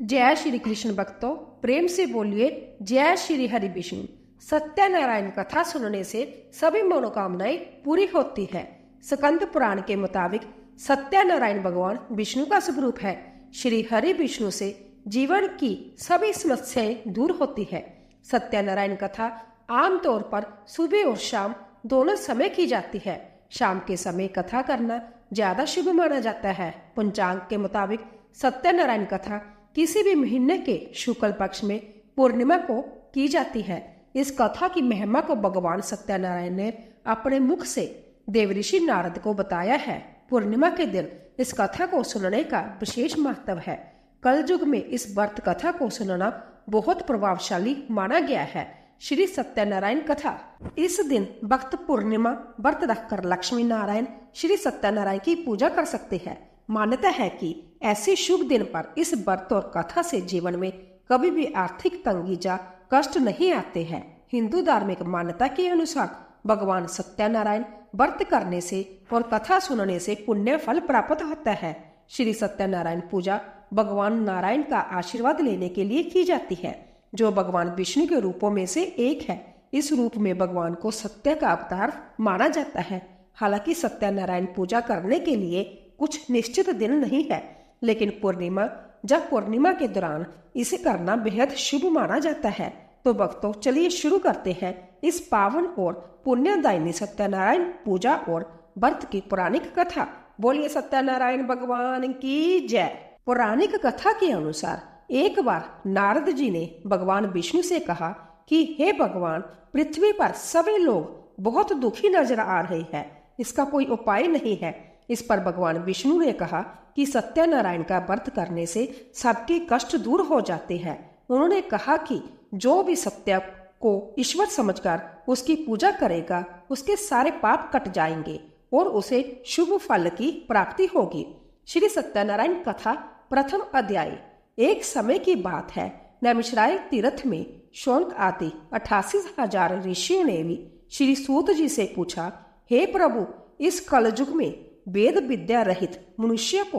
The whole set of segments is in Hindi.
जय श्री कृष्ण भक्तों, प्रेम से बोलिए जय श्री हरि विष्णु। सत्यनारायण कथा सुनने से सभी मनोकामनाएं पूरी होती है। स्कंद पुराण के मुताबिक सत्यनारायण भगवान विष्णु का स्वरूप है। श्री हरि विष्णु से जीवन की सभी समस्याएं दूर होती है। सत्यनारायण कथा आमतौर पर सुबह और शाम दोनों समय की जाती है। शाम के समय कथा करना ज्यादा शुभ माना जाता है। पंचांग के मुताबिक सत्यनारायण कथा किसी भी महीने के शुक्ल पक्ष में पूर्णिमा को की जाती है। इस कथा की महिमा को भगवान सत्यनारायण ने अपने मुख से देवऋषि नारद को बताया है। पूर्णिमा के दिन इस कथा को सुनने का विशेष महत्व है। कल युग में इस व्रत कथा को सुनना बहुत प्रभावशाली माना गया है। श्री सत्यनारायण कथा। इस दिन भक्त पूर्णिमा व्रत रखकर लक्ष्मी नारायण श्री सत्यनारायण की पूजा कर सकते हैं। मान्यता है कि ऐसे शुभ दिन पर इस व्रत और कथा से जीवन में कभी भी आर्थिक तंगी या कष्ट नहीं आते हैं। हिंदू धार्मिक मान्यता के अनुसार भगवान सत्यनारायण व्रत करने से और कथा सुनने से पुण्य फल प्राप्त होता है। श्री सत्यनारायण पूजा भगवान नारायण का आशीर्वाद लेने के लिए की जाती है, जो भगवान विष्णु के रूपों में से एक है। इस रूप में भगवान को सत्य का अवतार माना जाता है। हालांकि सत्यनारायण पूजा करने के लिए कुछ निश्चित दिन नहीं है, लेकिन पूर्णिमा के दौरान इसे करना बेहद शुभ माना जाता है। तो भक्तों, चलिए शुरू करते हैं इस पावन और पुण्यदायिनी सत्यनारायण पूजा और व्रत की पौराणिक कथा। बोलिए सत्यनारायण भगवान की जय। पौराणिक कथा के अनुसार एक बार नारद जी ने भगवान विष्णु से कहा कि हे भगवान, पृथ्वी पर सभी लोग बहुत दुखी नजर आ रहे हैं, इसका कोई उपाय नहीं है। इस पर भगवान विष्णु ने कहा कि सत्यनारायण का व्रत करने से सबके कष्ट दूर हो जाते हैं। उन्होंने कहा कि जो भी सत्य को ईश्वर समझकर उसकी पूजा करेगा, उसके सारे पाप कट जाएंगे और उसे शुभ फल की प्राप्ति होगी। श्री सत्यनारायण कथा प्रथम अध्याय। एक समय की बात है, नैमिषारण्य तीर्थ में शौनक आदि 88,000 ऋषियों ने भी श्री सूत जी से पूछा, हे प्रभु, इस कलयुग में वेद विद्या रहित मनुष्य को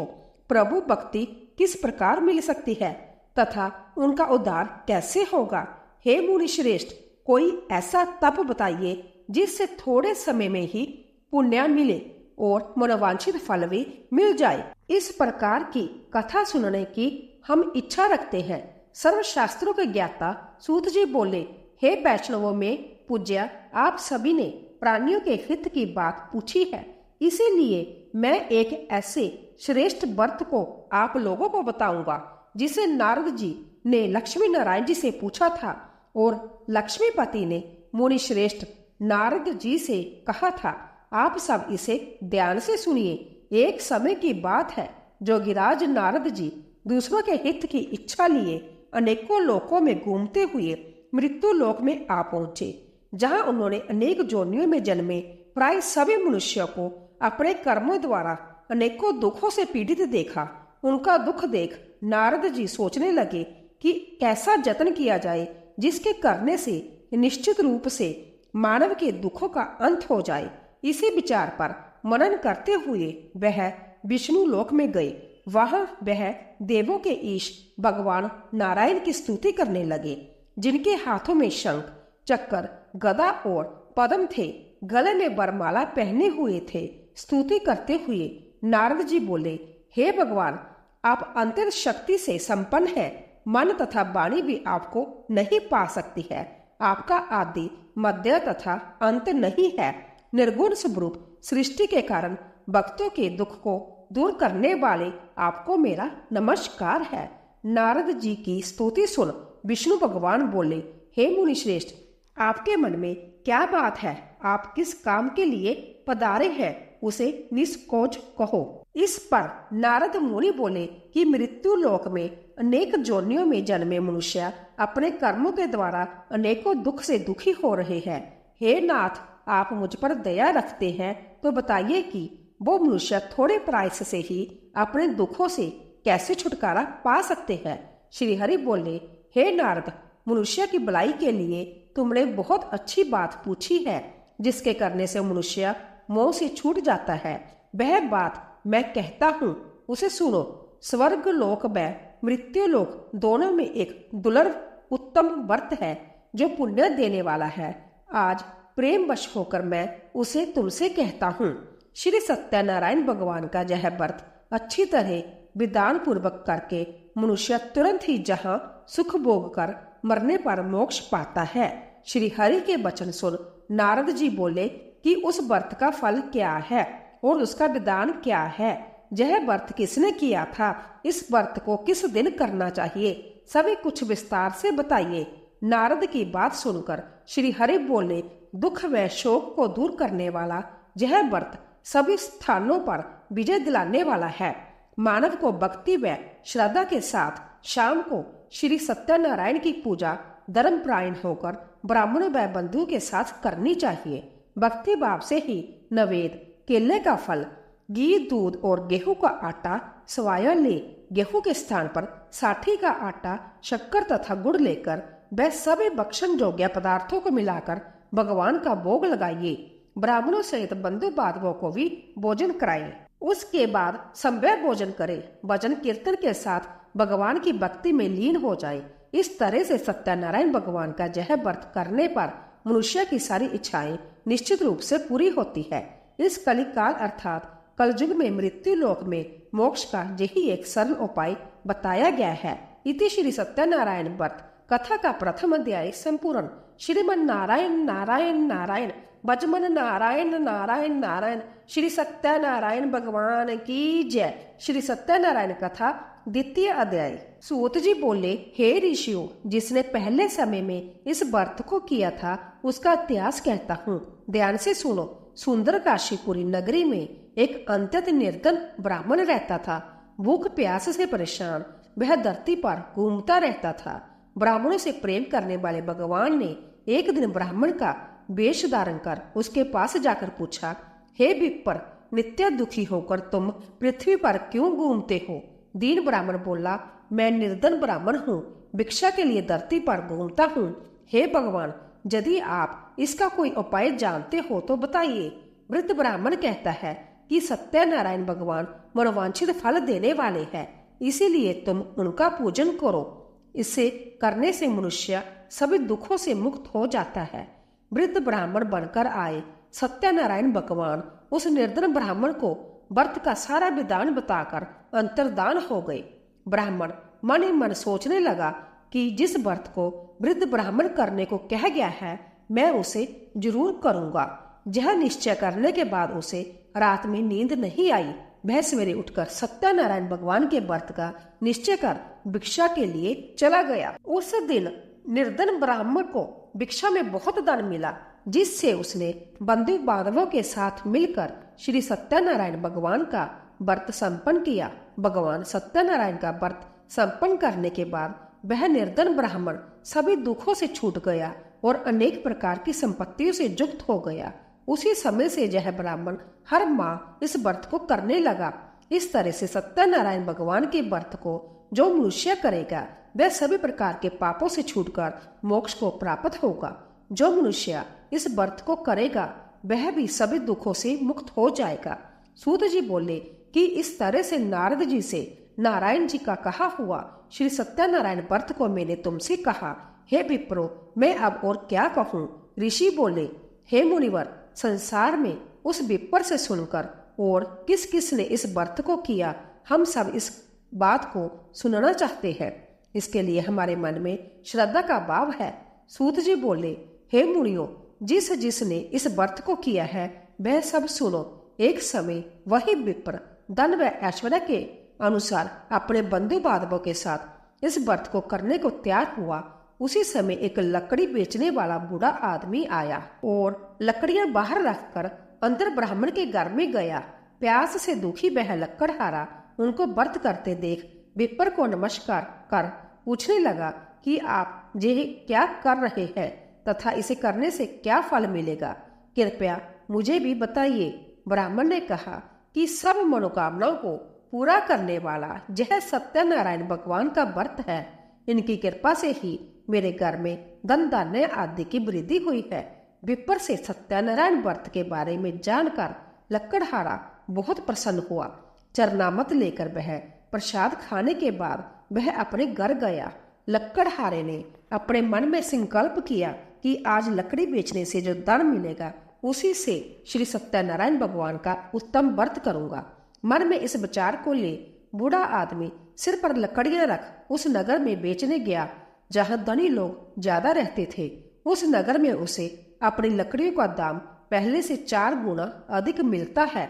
प्रभु भक्ति किस प्रकार मिल सकती है तथा उनका उद्धार कैसे होगा? हे मुनि श्रेष्ठ, कोई ऐसा तप बताइए जिससे थोड़े समय में ही पुण्य मिले और मनोवांछित फल भी मिल जाए। इस प्रकार की कथा सुनने की हम इच्छा रखते हैं। सर्वशास्त्रों के ज्ञाता सूत जी बोले, हे वैष्णवों में पूज्य, आप सभी ने प्राणियों के हित की बात पूछी है, इसीलिए मैं एक ऐसे श्रेष्ठ व्रत को आप लोगों को बताऊंगा जिसे नारद जी ने लक्ष्मी नारायण जी से पूछा था और लक्ष्मीपति ने मुनि श्रेष्ठ नारद जी से कहा था। आप सब इसे ध्यान से सुनिए। एक समय की बात है, जोगिराज नारद जी दूसरों के हित की इच्छा लिए अनेकों लोकों में घूमते हुए मृत्यु लोक में आ पहुंचे, जहां उन्होंने अनेक योनियों में जन्मे प्राय सभी मनुष्यों को अपने कर्मों द्वारा अनेकों दुखों से पीड़ित देखा। उनका दुख देख नारद जी सोचने लगे कि कैसा जतन किया जाए जिसके करने से निश्चित रूप से मानव के दुखों का अंत हो जाए। इसी विचार पर मनन करते हुए वह विष्णु लोक में गए। वहां वह देवों के ईश भगवान नारायण की स्तुति करने लगे, जिनके हाथों में शंख, चक्र, गदा और पद्म थे, गले में वरमाला पहने हुए थे। स्तुति करते हुए नारद जी बोले, हे भगवान, आप अंतर शक्ति से संपन्न हैं, मन तथा वाणी भी आपको नहीं पा सकती है। आपका आदि मध्य तथा अंत नहीं है। निर्गुण स्वरूप सृष्टि के कारण भक्तों के दुख को दूर करने वाले आपको मेरा नमस्कार है। नारद जी की स्तुति सुन विष्णु भगवान बोले, हे मुनि श्रेष्ठ, आपके मन में क्या बात है? आप किस काम के लिए पधारे हैं, उसे निष्कोच कहो। इस पर नारद मुनि बोले कि मृत्यु लोक में अनेक योनियों में जन्मे मनुष्य अपने कर्मों के द्वारा अनेकों दुख से दुखी हो रहे हैं। हे नाथ, आप मुझ पर दया रखते हैं तो बताइए कि वो मनुष्य थोड़े प्रायश्चित से ही अपने दुखों से कैसे छुटकारा पा सकते हैं। श्री हरि बोले, हे नारद, मनुष्य की भलाई के लिए तुमने बहुत अच्छी बात पूछी है, जिसके करने से मनुष्य मोह से छूट जाता है। वह बात मैं कहता हूँ, उसे सुनो। स्वर्ग लोक में मृत्युलोक दोनों में एक दुर्लभ उत्तम व्रत है जो पुण्य देने वाला है। आज प्रेम वश होकर मैं उसे तुमसे कहता हूँ। श्री सत्यनारायण भगवान का यह व्रत अच्छी तरह विधान पूर्वक करके मनुष्य तुरंत ही जहाँ सुख भोग कर मरने पर मोक्ष पाता है। श्री हरि के वचन सुन नारद जी बोले कि उस व्रत का फल क्या है और उसका विधान क्या है। यह व्रत किसने किया था, इस व्रत को किस दिन करना चाहिए, सभी कुछ विस्तार से बताइए। नारद की बात सुनकर श्री हरि बोले, दुख व शोक को दूर करने वाला यह व्रत सभी स्थानों पर विजय दिलाने वाला है। मानव को भक्ति व श्रद्धा के साथ शाम को श्री सत्यनारायण की पूजा धर्मपरायण होकर ब्राह्मण व बंधु के साथ करनी चाहिए। भक्ति भाव से ही नवेद, केले का फल, घी, दूध और गेहूं का आटा सवाया ले गेहूं के स्थान पर साठी का आटा, शक्कर तथा गुड़ लेकर वह सभी भक्षण योग्य पदार्थों को मिलाकर भगवान का भोग लगाइए। ब्राह्मणों सहित बंधु बांधवों को भी भोजन कराएं। उसके बाद संभव भोजन करें। भजन कीर्तन के साथ भगवान की भक्ति में लीन हो जाए। इस तरह से सत्यनारायण भगवान का यह व्रत करने पर मनुष्य की सारी इच्छाएं निश्चित रूप से पूरी होती है। इस कलिकाल अर्थात कलयुग में मृत्यु लोक में मोक्ष का यही एक सरल उपाय बताया गया है। इति श्री सत्यनारायण व्रत कथा का प्रथम अध्याय संपूर्ण। श्रीमन नारायण नारायण नारायण बजमन नारायण नारायण नारायण। श्री सत्यनारायण भगवान की जय। श्री सत्यनारायण कथा द्वितीय अध्याय। सूत जी बोले, हे ऋषियों, जिसने पहले समय में इस व्रत को किया था उसका इतिहास कहता हूँ, ध्यान से सुनो। सुंदर काशीपुरी नगरी में एक अत्यंत निर्धन ब्राह्मण रहता था। भूख प्यास से परेशान वह धरती पर घूमता रहता था। ब्राह्मणों से प्रेम करने वाले भगवान ने एक दिन ब्राह्मण का वेश धारण कर उसके पास जाकर पूछा, हे विप्र, नित्य दुखी होकर तुम पृथ्वी पर क्यों घूमते हो? दीन ब्राह्मण बोला, मैं निर्धन ब्राह्मण हूँ, भिक्षा के लिए धरती पर घूमता हूँ। हे भगवान, यदि आप इसका कोई उपाय जानते हो तो बताइए। वृद्ध ब्राह्मण कहता है कि सत्यनारायण भगवान मनोवांछित फल देने वाले हैं, इसीलिए तुम उनका पूजन करो। इसे करने से मनुष्य सभी दुखों से मुक्त हो जाता है। वृद्ध ब्राह्मण बनकर आए सत्यनारायण भगवान उस निर्धन ब्राह्मण को व्रत का सारा विधान बताकर अंतर्धान हो गए। ब्राह्मण मन ही मन सोचने लगा कि जिस व्रत को वृद्ध ब्राह्मण करने को कह गया है मैं उसे जरूर करूंगा। यह निश्चय करने के बाद उसे रात में नींद नहीं आई। वह सवेरे उठकर सत्यनारायण भगवान के व्रत का निश्चय कर भिक्षा के लिए चला गया। उस दिन निर्धन ब्राह्मण को भिक्षा में बहुत धन मिला, जिससे उसने बंधु बांधवों के साथ मिलकर श्री सत्यनारायण भगवान का व्रत संपन्न किया। भगवान सत्यनारायण का व्रत संपन्न करने के बाद वह निर्धन ब्राह्मण सभी दुखों से छूट गया और अनेक प्रकार की संपत्तियों से युक्त हो गया। उसी समय से यह ब्राह्मण हर माह इस व्रत को करने लगा। इस तरह से सत्यनारायण भगवान के व्रत को जो मनुष्य करेगा वह सभी प्रकार के पापों से छूटकर मोक्ष को प्राप्त होगा। जो मनुष्य इस व्रत को करेगा वह भी सभी दुखों से मुक्त हो जाएगा। सूत जी बोले कि इस तरह से नारद जी से नारायण जी का कहा हुआ श्री सत्यनारायण व्रत को मैंने तुमसे कहा। हे विप्रो, मैं अब और क्या कहूँ? ऋषि बोले, हे मुनिवर, संसार में उस विप्र से सुनकर और किस किस ने इस व्रत को किया, हम सब इस बात को सुनना चाहते हैं। इसके लिए हमारे मन में श्रद्धा का भाव है। सूत जी बोले, हे मुनियों, जिस जिसने इस व्रत को किया है वह सब सुनो। एक समय वही विप्र धन व ऐश्वर्य के अनुसार अपने बंधु बांधवों के साथ इस व्रत को करने को तैयार हुआ। उसी समय एक लकड़ी बेचने वाला बूढ़ा आदमी आया और लकड़ियां बाहर रखकर अंदर ब्राह्मण के घर में गया। प्यास से दुखी वह लकड़हारा उनको व्रत करते देख विप्र को नमस्कार कर पूछने लगा कि आप ये क्या कर रहे हैं तथा इसे करने से क्या फल मिलेगा, कृपया मुझे भी बताइए। ब्राह्मण ने कहा कि सब मनोकामनाओं को पूरा करने वाला यह सत्यनारायण भगवान का व्रत है। इनकी कृपा से ही मेरे घर में धन धान्य आदि की वृद्धि हुई है। विप्र से सत्यनारायण व्रत के बारे में जानकर लकड़हारा बहुत प्रसन्न हुआ। चरनामत लेकर वह प्रसाद खाने के बाद वह अपने घर गया। लकड़हारे ने अपने मन में संकल्प किया कि आज लकड़ी बेचने से जो धन मिलेगा उसी से श्री सत्यनारायण भगवान का उत्तम व्रत करूंगा। मन में इस विचार को ले बूढ़ा आदमी सिर पर लकड़ियां रख उस नगर में बेचने गया जहां धनी लोग ज्यादा रहते थे। उस नगर में उसे अपनी लकड़ियों का दाम पहले से 4 गुना अधिक मिलता है।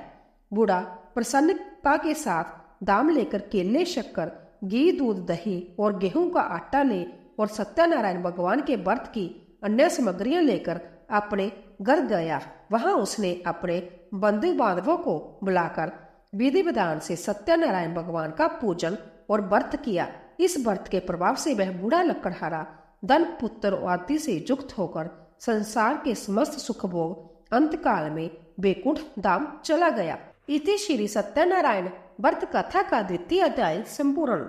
बूढ़ा प्रसन्नता के साथ दाम लेकर केले, शक्कर, घी, दूध, दही और गेहूं का आटा ले और सत्यनारायण भगवान के व्रत की अन्य सामग्रियां लेकर अपने घर गया। वहां उसने अपने बंधु बांधवों को बुलाकर विधि विधान से सत्यनारायण भगवान का पूजन और व्रत किया। इस व्रत के प्रभाव से वह बूढ़ा लकड़हारा धन, पुत्र आदि से युक्त होकर संसार के समस्त सुख भोग अंत काल में बैकुंठ धाम चला गया। इति श्री सत्यनारायण व्रत कथा का 2य अध्याय संपूर्ण।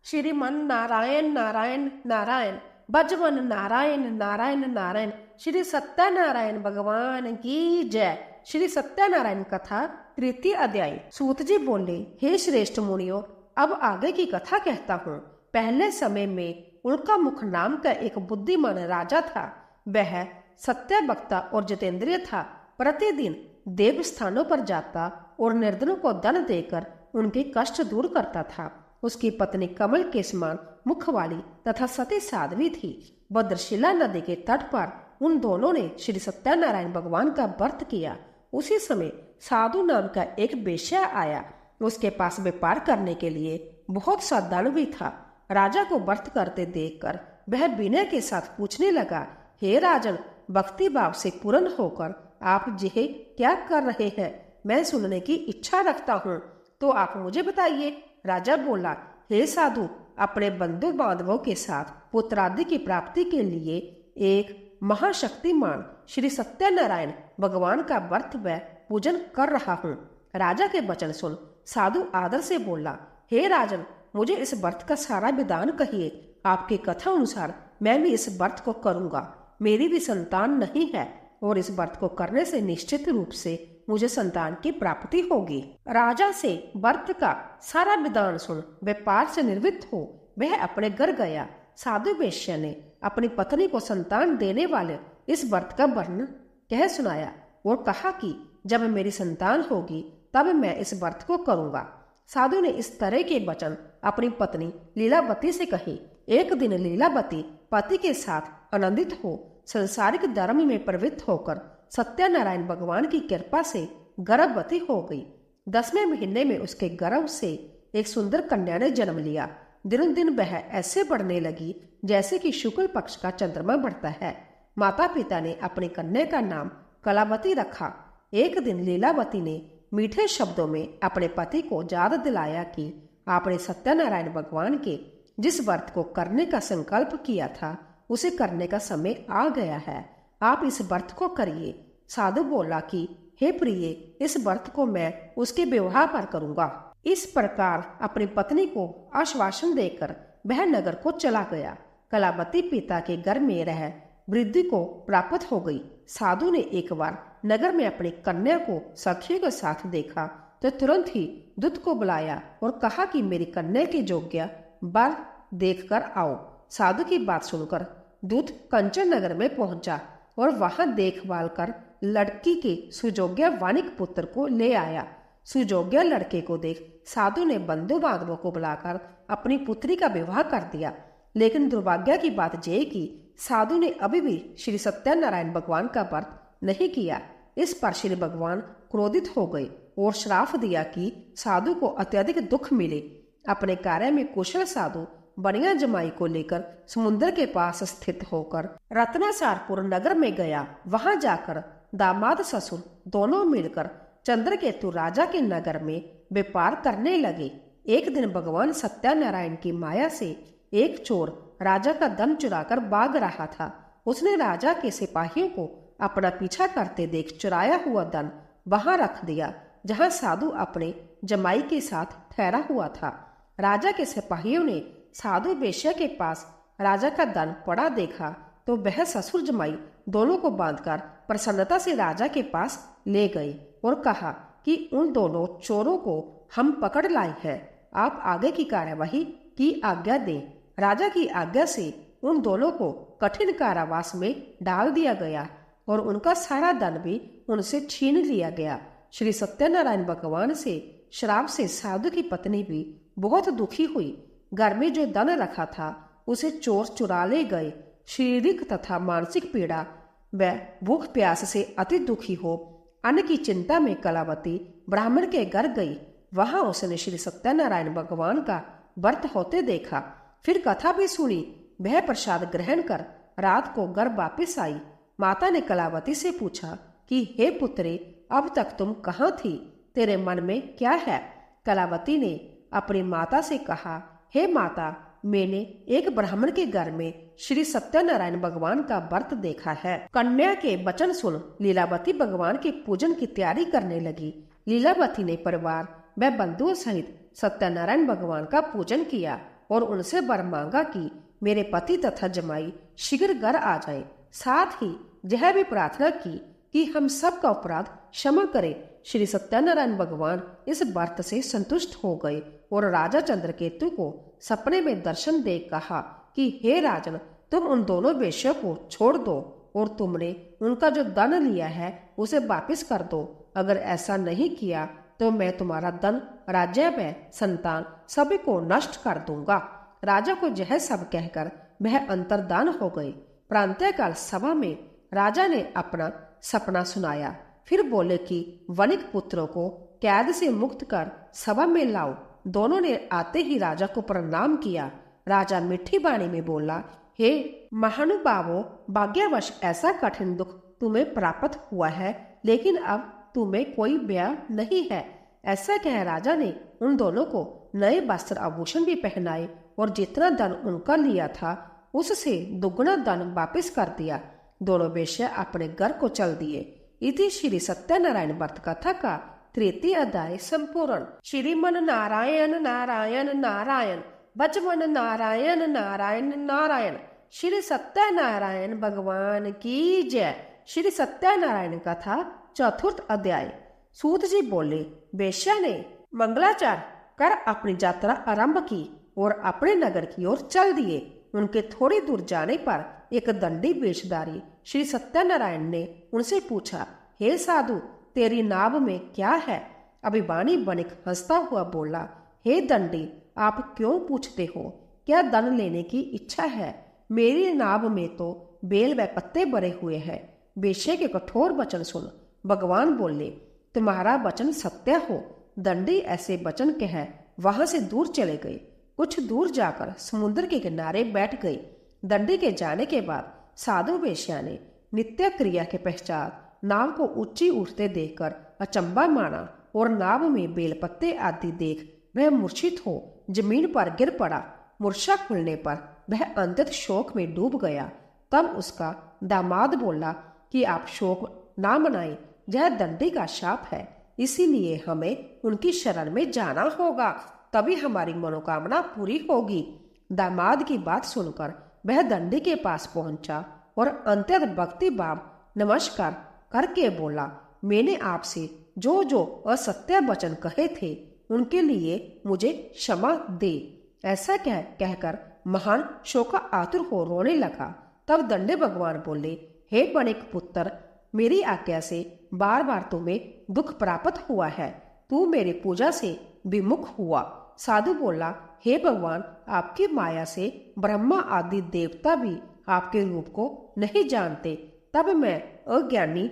श्रीमन नारायण नारायण नारायण भजवन नारायण नारायण नारायण। श्री सत्यनारायण भगवान की जय। श्री सत्यनारायण कथा 3 अध्याय। सूत जी बोले, हे श्रेष्ठ मुनियों, अब आगे की कथा कहता हूँ। पहले समय में उल्का मुख नाम का एक बुद्धिमान राजा था। वह सत्य वक्ता और जितेंद्रिय था। प्रतिदिन देव स्थानों पर जाता और निर्धनों को धन देकर उनके कष्ट दूर करता था। उसकी पत्नी कमल के समान मुख वाली तथा सती साध्वी थी। भद्रशिला नदी के तट पर उन दोनों ने श्री सत्यनारायण भगवान का व्रत किया। उसी समय साधु नाम का एक वेश्या आया। उसके पास व्यापार करने के लिए बहुत सा धन भी था। राजा को व्रत करते देखकर वह विनय के साथ पूछने लगा, हे राजन, भक्ति भाव से पूर्ण होकर आप यह क्या कर रहे हैं? मैं सुनने की इच्छा रखता हूँ, तो आप मुझे बताइए। राजा बोला, हे साधु, अपने बंधु बांधवों के साथ पुत्रादि की प्राप्ति के लिए एक महाशक्तिमान श्री सत्यनारायण भगवान का व्रत व पूजन कर रहा हूँ। राजा के वचन सुन साधु आदर से बोला, हे राजन, मुझे इस व्रत का सारा विधान कहिए। आपके कथा अनुसार मैं भी इस व्रत को करूंगा। मेरी भी संतान नहीं है और इस व्रत को करने से निश्चित रूप से मुझे संतान की प्राप्ति होगी। राजा से व्रत का सारा विधान सुन व्यापार से निवृत्त हो वह अपने घर गया। साधु वेश्या ने अपनी पत्नी को संतान देने वाले इस व्रत का वर्णन कह सुनाया और कहा कि जब मेरी संतान होगी तब मैं इस व्रत को करूंगा। साधु ने इस तरह के वचन अपनी पत्नी लीलावती से कहे। एक दिन लीलावती पति के साथ आनंदित हो संसारिक धर्म में प्रवृत्त होकर सत्यनारायण भगवान की कृपा से गर्भवती हो गई। 10वें महीने में उसके गर्भ से एक सुंदर कन्या ने जन्म लिया। दिन दिन वह ऐसे बढ़ने लगी जैसे कि शुक्ल पक्ष का चंद्रमा बढ़ता है। माता पिता ने अपनी कन्या का नाम कलावती रखा। एक दिन लीलावती ने मीठे शब्दों में अपने पति को याद दिलाया कि आपने सत्यनारायण भगवान के जिस व्रत को करने का संकल्प किया था उसे करने का समय आ गया है। आप इस व्रत को करिए। साधु बोला कि हे प्रिय, इस व्रत को मैं उसके विवाह पर करूंगा। इस प्रकार अपनी पत्नी को आश्वासन देकर वह नगर को चला गया। कलावती पिता के घर में रह वृद्धि को प्राप्त हो गई। साधु ने एक बार नगर में अपनी कन्या को सखियों के साथ देखा तो तुरंत ही दूत को बुलाया और कहा कि मेरी कन्या के योग्य वर देखकर आओ। साधु की बात सुनकर दूत कंचन नगर में पहुंचा और वहां देखभाल कर लड़की के सुयोग्य वानिक पुत्र को ले आया। सुयोग्य लड़के को देख साधु ने बंधु बांधवों को बुलाकर अपनी पुत्री का विवाह कर दिया। लेकिन दुर्भाग्य की बात यह कि साधु ने अभी भी श्री सत्यनारायण भगवान का व्रत नहीं किया। इस पर श्री भगवान क्रोधित हो गए और श्राप दिया कि साधु को अत्यधिक दुख मिले। अपने कार्य में कुशल साधु बनिया जमाई को लेकर समुद्र के पास स्थित होकर रत्नासारपुर नगर में गया। वहां जाकर दामाद ससुर दोनों मिलकर चंद्रकेतु राजा के नगर में व्यापार करने लगे। एक दिन भगवान सत्यनारायण की माया से एक चोर राजा का धन चुराकर भाग रहा था। उसने राजा के सिपाहियों को अपना पीछा करते देख चुराया हुआ धन वहां रख दिया जहां साधु अपने जमाई के साथ ठहरा हुआ था। राजा के सिपाहियों ने साधु वेश्या के पास राजा का धन पड़ा देखा तो वह ससुर जमाई दोनों को बांधकर प्रसन्नता से राजा के पास ले गए और कहा कि उन दोनों चोरों को हम पकड़ लाए हैं। आप आगे की कार्यवाही की आज्ञा दें। राजा की आज्ञा से उन दोनों को कठिन कारावास में डाल दिया गया और उनका सारा धन भी उनसे छीन लिया गया। श्री सत्यनारायण भगवान से श्राप से साधु की पत्नी भी बहुत दुखी हुई। घर में जो धन रखा था उसे चोर चुरा ले गए। शारीरिक तथा मानसिक पीड़ा व भूख प्यास से अति दुखी हो अन्न की चिंता में कलावती ब्राह्मण के घर गई। वहां उसने श्री सत्यनारायण भगवान का व्रत होते देखा। फिर कथा भी सुनी। वह प्रसाद ग्रहण कर रात को घर वापिस आई। माता ने कलावती से पूछा कि हे पुत्री, अब तक तुम कहाँ थी? तेरे मन में क्या है? कलावती ने अपनी माता से कहा, हे माता, मैंने एक ब्राह्मण के घर में श्री सत्यनारायण भगवान का व्रत देखा है। कन्या के वचन सुन लीलावती भगवान के पूजन की तैयारी करने लगी। लीलावती ने परिवार व बंधुओं सहित सत्यनारायण भगवान का पूजन किया और उनसे वर मांगा कि मेरे पति तथा जमाई शीघ्र घर आ जाए। साथ ही यह भी प्रार्थना की कि हम सब का अपराध क्षमा करे। श्री सत्यनारायण भगवान इस व्रत से संतुष्ट हो गए और राजा चंद्रकेतु को सपने में दर्शन दे कहा कि हे राजन, तुम उन दोनों वेश्यों को छोड़ दो और तुमने उनका जो धन लिया है उसे वापस कर दो। अगर ऐसा नहीं किया तो मैं तुम्हारा धन, राज्य व संतान सभी को नष्ट कर दूंगा। राजा को यह सब कहकर वह अंतर्धान हो गए। प्रांतःकाल सभा में राजा ने अपना सपना सुनाया। फिर बोले कि वणिक पुत्रों को कैद से मुक्त कर सभा में लाओ। दोनों ने आते ही राजा को प्रणाम किया। राजा मीठी वाणी में बोला, हे महानुभावों, भाग्यवश ऐसा कठिन दुख तुम्हें प्राप्त हुआ है, लेकिन अब तुम्हें कोई भय नहीं है। ऐसा कह राजा ने उन दोनों को नए वस्त्र आभूषण भी पहनाए और जितना धन उनका लिया था उससे दुगना धन वापस कर दिया। दोनों वेश्या अपने घर को चल दिए। इति श्री सत्यनारायण व्रत कथा का तृतीय अध्याय संपूर्ण। श्रीमन नारायण नारायण नारायण, बचमन नारायण नारायण नारायण। श्री सत्यनारायण भगवान की जय। श्री सत्यनारायण कथा चतुर्थ अध्याय। सूत जी बोले, वेश्या ने मंगलाचार कर अपनी यात्रा आरंभ की और अपने नगर की ओर चल दिए। उनके थोड़ी दूर जाने पर एक दंडी वेशधारी श्री सत्यनारायण ने उनसे पूछा, हे साधु, तेरी नाभ में क्या है? अभिमानी वणिक हंसता हुआ बोला, हे दंडी, आप क्यों पूछते हो? क्या धन लेने की इच्छा है? मेरी नाभ में तो बेल व पत्ते भरे हुए हैं। वेश्या के कठोर वचन सुन भगवान बोले, तुम्हारा वचन सत्य हो। दंडी ऐसे वचन कह वहां से दूर चले गए। कुछ दूर जाकर समुद्र के किनारे बैठ गई। दंडी के जाने के बाद साधु वेश्या ने नित्य क्रिया के पश्चात नाव को ऊंची उठते देखकर अचंबा माना और नाव में बेलपत्ते आदि देख वह मूर्छित हो जमीन पर गिर पड़ा। मूर्छा खुलने पर वह अंतत शोक में डूब गया। तब उसका दामाद बोला कि आप शोक ना मनाएं, यह दंडी का शाप है, इसीलिए हमें उनकी शरण में जाना होगा, तभी हमारी मनोकामना पूरी होगी। दामाद की बात सुनकर वह दंडी के पास पहुंचा और अत्यंत भक्ति भाव नमस्कार करके बोला, मैंने आपसे जो जो असत्य वचन कहे थे उनके लिए मुझे क्षमा दे। ऐसा कहकर महान शोका आतुर हो रोने लगा। तब दंडे भगवान बोले, हे वणिक पुत्र, मेरी आज्ञा से बार बार तुम्हें दुख प्राप्त हुआ है। तू मेरी पूजा से विमुख हुआ। साधु बोला, हे भगवान, आपकी माया से ब्रह्मा आदि देवता भी आपके रूप को नहीं जानते, तब मैं अज्ञानी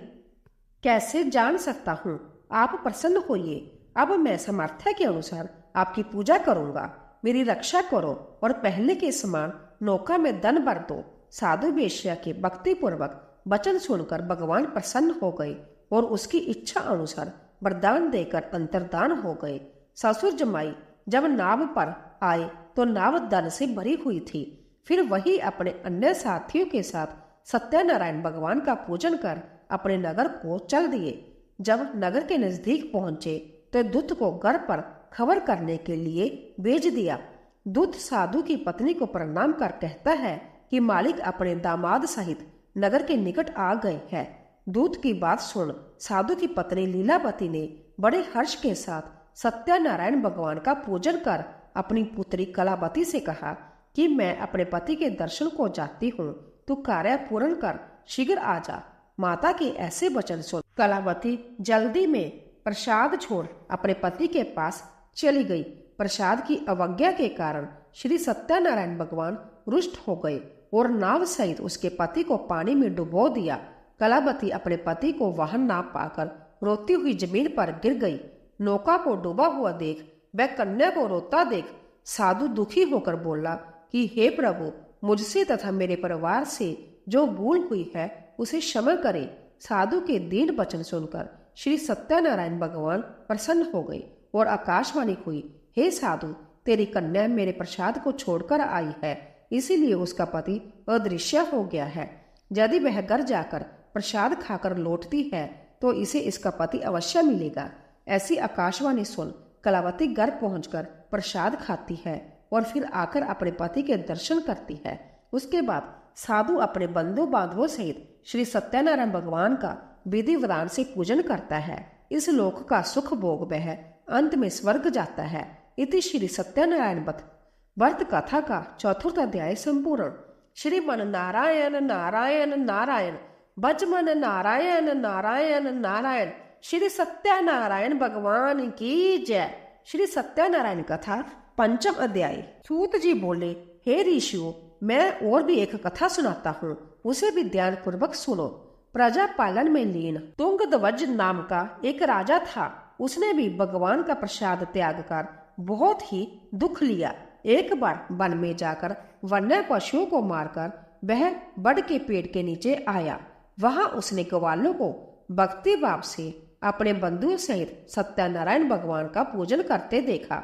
कैसे जान सकता हूँ? आप प्रसन्न होइए। अब मैं सामर्थ्य के अनुसार आपकी पूजा करूंगा। मेरी रक्षा करो और पहले के समान नौका में धन भर दो। साधु वेश्या के भक्ति पूर्वक वचन सुनकर भगवान प्रसन्न हो गए और उसकी इच्छा अनुसार वरदान देकर अंतर्धान हो गए। ससुर जमाई जब नाव पर आए तो नाव धन से भरी हुई थी। फिर वही अपने अन्य साथियों के साथ सत्यनारायण भगवान का पूजन कर अपने नगर को चल दिए। जब नगर के नजदीक पहुंचे तो दूत को घर पर खबर करने के लिए भेज दिया। दूत साधु की पत्नी को प्रणाम कर कहता है कि मालिक अपने दामाद सहित नगर के निकट आ गए हैं। दूत की बात सुन साधु की पत्नी लीलावती ने बड़े हर्ष के साथ सत्यनारायण भगवान का पूजन कर अपनी पुत्री कलावती से कहा कि मैं अपने पति के दर्शन को जाती हूँ, तू कार्य पूर्ण कर, शीघ्र आ जा। माता के ऐसे वचन सुन कलावती जल्दी में प्रसाद छोड़ अपने पति के पास चली गई। प्रसाद की अवज्ञा के कारण श्री सत्यनारायण भगवान रुष्ट हो गए और नाव सहित उसके पति को पानी में डुबो दिया। कलावती अपने पति को वहां ना पाकर रोती हुई जमीन पर गिर गई। नौका को डूबा हुआ देख वह कन्या को रोता देख साधु दुखी होकर बोला कि हे प्रभु, मुझसे तथा मेरे परिवार से जो भूल हुई है उसे क्षमा करें। साधु के दीन वचन सुनकर श्री सत्यनारायण भगवान प्रसन्न हो गए और आकाशवाणी हुई, हे साधु, तेरी कन्या मेरे प्रसाद को छोड़कर आई है, इसीलिए उसका पति अदृश्य हो गया है। यदि वह घर जाकर प्रसाद खाकर लौटती है तो इसे इसका पति अवश्य मिलेगा। ऐसी आकाशवाणी सुन कलावती घर पहुंचकर प्रसाद खाती है और फिर आकर अपने पति के दर्शन करती है। उसके बाद साधु अपने बंधु बांधवों सहित श्री सत्यनारायण भगवान का विधि विधान से पूजन करता है। इस लोक का सुख भोग वह अंत में स्वर्ग जाता है। इति श्री सत्यनारायण व्रत कथा का चतुर्थ अध्याय संपूर्ण। श्रीमन नारायण नारायण नारायण बजमन नारायण नारायण नारायण। श्री सत्यनारायण भगवान की जय। श्री सत्यनारायण कथा पंचम अध्याय। सूत जी बोले, हे ऋषियों, मैं और भी एक कथा सुनाता हूँ, उसे भी ध्यान पूर्वक सुनो। प्रजा पालन में लीन तुंगध्वज नाम का एक राजा था। उसने भी भगवान का प्रसाद त्याग कर बहुत ही दुख लिया। एक बार वन में जाकर वन्य पशुओं को मारकर वह बड़ के पेड़ के नीचे आया। वहां उसने ग्वालों को भक्ति भाव से अपने बंधुओं सहित सत्यनारायण भगवान का पूजन करते देखा।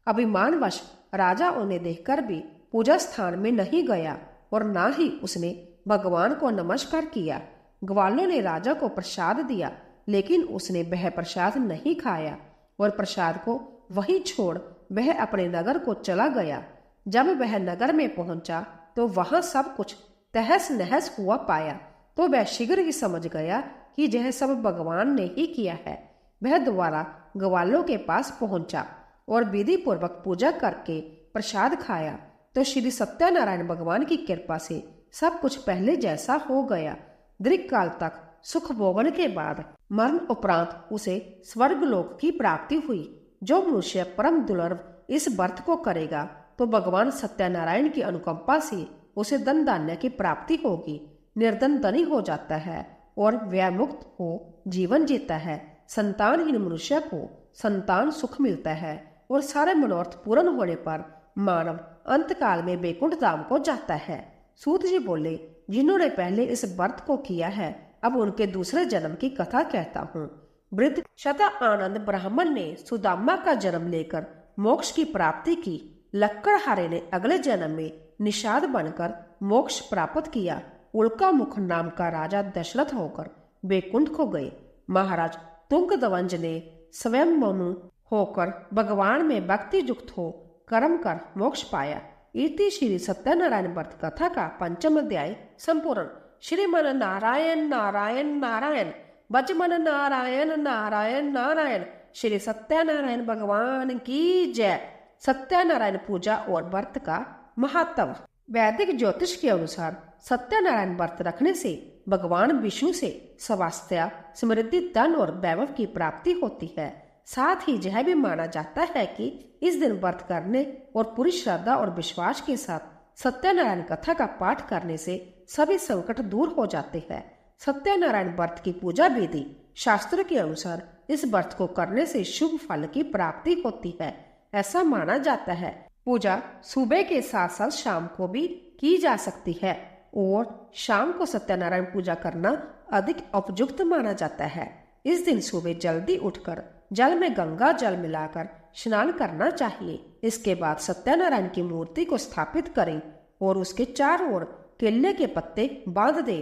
अभिमानवश राजा उन्हें देखकर भी पूजा स्थान में नहीं गया और ना ही उसने भगवान को नमस्कार किया। ग्वालों ने राजा को प्रसाद दिया, लेकिन उसने वह प्रसाद नहीं खाया और प्रसाद को वहीं छोड़ वह अपने नगर को चला गया। जब वह नगर में पहुंचा तो वहां सब कुछ तहस नहस हुआ पाया, तो वह शीघ्र ही समझ गया कि यह सब भगवान ने ही किया है। वह दोबारा ग्वालों के पास पहुंचा और विधि पूर्वक पूजा करके प्रसाद खाया तो श्री सत्यनारायण भगवान की कृपा से सब कुछ पहले जैसा हो गया। दीर्घ काल तक सुख भोगने के बाद मरण उपरांत उसे स्वर्गलोक की प्राप्ति हुई। जो मनुष्य परम दुर्लभ इस व्रत को करेगा तो भगवान सत्यनारायण की अनुकंपा से उसे धन धान्य की प्राप्ति होगी। निर्धन धनी हो जाता है और व्यमुक्त हो जीवन जीता है। संतानहीन मनुष्य को संतान सुख मिलता है और सारे मनोरथ पूर्ण होने पर मानव अंतकाल में बैकुंठ धाम को जाता है। सूत जी बोले, जिन्होंने पहले इस व्रत को किया है, अब उनके दूसरे जन्म की कथा कहता हूँ। वृद्ध शता आनंद ब्राह्मण ने सुदामा का जन्म लेकर मोक्ष की प्राप्ति की। लक्कड़हारे ने अगले जन्म में निषाद बनकर मोक्ष प्राप्त किया। उल्का मुख नाम का राजा दशरथ होकर बैकुंठ को गए। महाराज तुंगध्वज ने स्वयं मनु होकर भगवान में भक्ति युक्त हो कर्म कर मोक्ष पाया। इति श्री सत्यनारायण व्रत कथा का पंचम अध्याय संपूर्ण। श्रीमन नारायण नारायण नारायण बजमन नारायण नारायण नारायण। श्री सत्यनारायण भगवान की जय। सत्यनारायण पूजा और व्रत का महत्व। वैदिक ज्योतिष के अनुसार सत्यनारायण व्रत रखने से भगवान विष्णु से स्वास्थ्य, समृद्धि, धन और वैभव की प्राप्ति होती है। साथ ही यह भी माना जाता है कि इस दिन व्रत करने और पूरी श्रद्धा और विश्वास के साथ सत्यनारायण कथा का पाठ करने से सभी संकट दूर हो जाते हैं। सत्यनारायण व्रत की पूजा विधि। शास्त्र के अनुसार इस व्रत को करने से शुभ फल की प्राप्ति होती है, ऐसा माना जाता है। पूजा सुबह के साथ साथ शाम को भी की जा सकती है और शाम को सत्यनारायण पूजा करना अधिक उपयुक्त माना जाता है। इस दिन सुबह जल्दी उठकर जल में गंगा जल मिलाकर स्नान करना चाहिए। इसके बाद सत्यनारायण की मूर्ति को स्थापित करें और उसके चारों ओर केले के पत्ते बांध दे।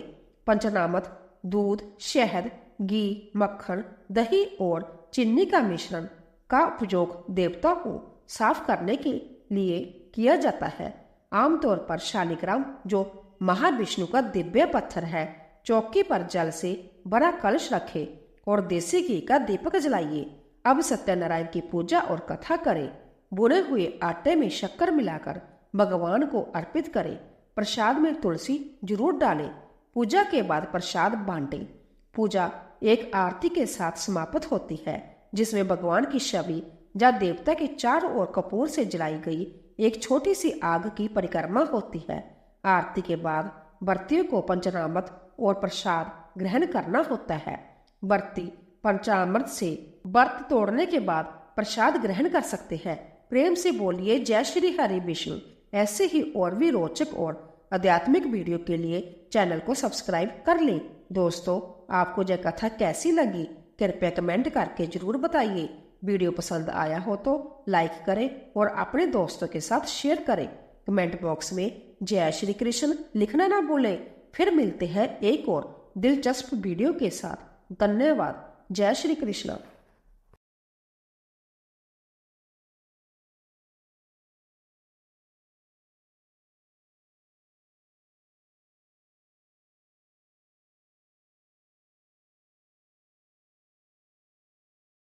पंचनामत, दूध, शहद, घी, मक्खन, दही और चीनी का मिश्रण का उपयोग देवता को साफ करने के लिए किया जाता है। आमतौर पर शालिग्राम, जो महाविष्णु का दिव्य पत्थर है, चौकी पर जल से बड़ा कलश रखे और देसी घी का दीपक जलाइए। अब सत्यनारायण की पूजा और कथा करें। भुने हुए आटे में शक्कर मिलाकर भगवान को अर्पित करें। प्रसाद में तुलसी जरूर डालें। पूजा के बाद प्रसाद बांटें। पूजा एक आरती के साथ समाप्त होती है, जिसमें भगवान की छवि या देवता के चारों ओर कपूर से जलाई गई एक छोटी सी आग की परिक्रमा होती है। आरती के बाद व्रतियों को पंचामृत और प्रसाद ग्रहण करना होता है। व्रती पंचामृत से व्रत तोड़ने के बाद प्रसाद ग्रहण कर सकते हैं। प्रेम से बोलिए जय श्री हरि विष्णु। ऐसे ही और भी रोचक और आध्यात्मिक वीडियो के लिए चैनल को सब्सक्राइब कर लें। दोस्तों, आपको यह कथा कैसी लगी कृपया कमेंट करके जरूर बताइए। वीडियो पसंद आया हो तो लाइक करें और अपने दोस्तों के साथ शेयर करें। कमेंट बॉक्स में जय श्री कृष्ण लिखना ना भूलें। फिर मिलते हैं एक और दिलचस्प वीडियो के साथ। धन्यवाद। जय श्री कृष्ण।